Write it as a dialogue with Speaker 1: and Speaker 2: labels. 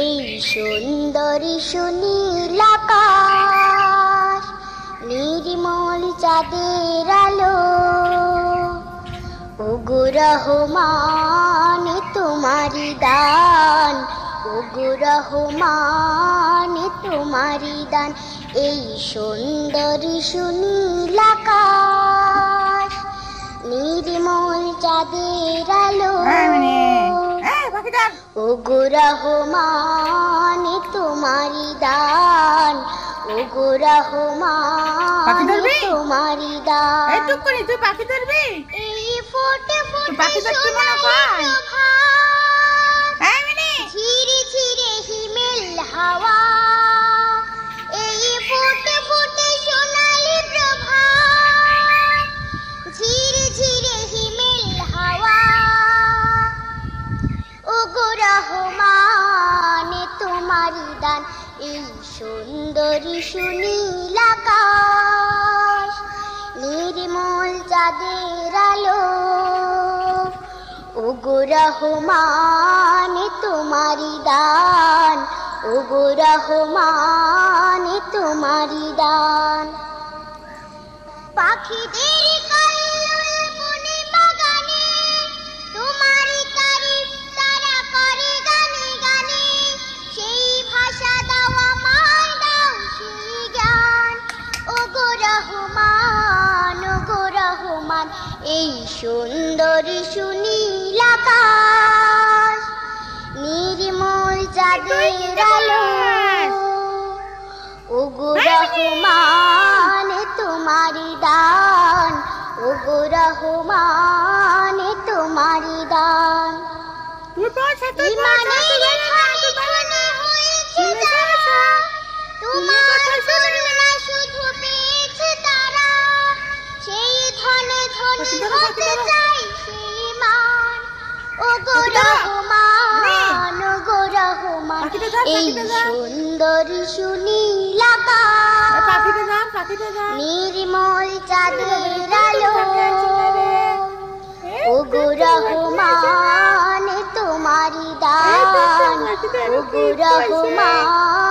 Speaker 1: এই সুন্দরী সুনীল আকাশ, নির্মল চাঁদের আলো, ওগো রহমান তোমারি দান, ওগো রহমান তোমারি দান। এই সুন্দরী সুনীল আকাশ, নির্মল চাঁদের আলো, ওগো রহমান তোমারি দান, ওগো রহমান তোমারি দান।
Speaker 2: তুই পাখি ধরবি?
Speaker 1: এই ফোটে ফোটে
Speaker 2: পাখি ধরতে মনে কর।
Speaker 1: ঝিরে ঝিরে হিমেল হাওয়া, এই ফোটে ফোটে সোনালি প্রভাত, ঝিরে ঝিরে হিমেল হাওয়া, ওগো রহমান তোমারি দান। এই সুন্দরী সুনীল আকাশ, নির্মল চাঁদের আলো, ওগো রহমান তোমারি দান, ওগো রহমান তোমারি দান। পাখিদের কল্লোল বনে বাগানে, তোমারি তারিফ তারা করে গানে গানে, সেই ভাষা দাও আমায়, দাও সেই জ্ঞান, ওগো রহমান, ওগো রহমান। এই সুন্দরী সুনীল আকাশ, নির্মল চাঁদের আলো, ওগো রহমান তোমারি দান, ওগো রহমান তোমারি দান। ইমানের খানে খানে হয়েছে যারা, তোমার করুণা শুধু পেয়েছে তারা, সেই ধনে ধনী হতে চাই সেই মান, ওগো রহমান, ওগো রহমান। এই সুন্দরী সুনীল আকাশ, নির্মল চাঁদের আলো, ওগো রহমান তোমারি দান, ওগো রহমান